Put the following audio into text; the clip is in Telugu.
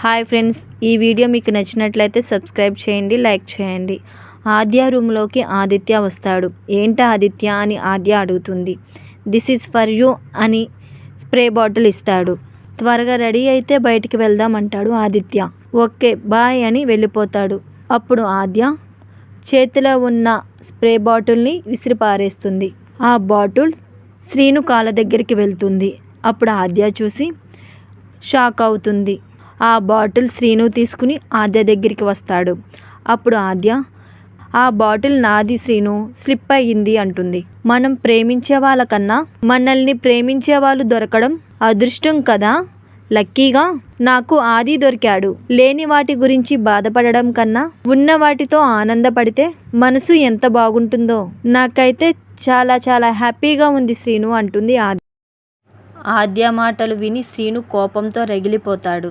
హాయ్ ఫ్రెండ్స్, ఈ వీడియో మీకు నచ్చినట్లయితే సబ్స్క్రైబ్ చేయండి, లైక్ చేయండి. ఆద్య రూమ్లోకి ఆదిత్య వస్తాడు. ఏంటా ఆదిత్య అని ఆద్య అడుగుతుంది. దిస్ ఈజ్ ఫర్ యూ అని స్ప్రే బాటిల్ ఇస్తాడు. త్వరగా రెడీ అయితే బయటికి వెళ్దాం అంటాడు ఆదిత్య. ఓకే బాయ్ అని వెళ్ళిపోతాడు. అప్పుడు ఆద్య చేతిలో ఉన్న స్ప్రే బాటిల్ని విసిరి పారేస్తుంది. ఆ బాటిల్ శ్రీను కాళ్ళ దగ్గరికి వెళ్తుంది. అప్పుడు ఆద్య చూసి షాక్ అవుతుంది. ఆ బాటిల్ శ్రీను తీసుకుని ఆద్య దగ్గరికి వస్తాడు. అప్పుడు ఆద్య, ఆ బాటిల్ నాది శ్రీను, స్లిప్ అయ్యింది అంటుంది. మనం ప్రేమించే వాళ్ళకన్నా మనల్ని ప్రేమించే వాళ్ళు దొరకడం అదృష్టం కదా. లక్కీగా నాకు ఆది దొరికాడు. లేని వాటి గురించి బాధపడడం కన్నా ఉన్న వాటితో ఆనందపడితే మనసు ఎంత బాగుంటుందో. నాకైతే చాలా చాలా హ్యాపీగా ఉంది శ్రీను అంటుంది ఆద్య. ఆద్య మాటలు విని శ్రీను కోపంతో రగిలిపోతాడు.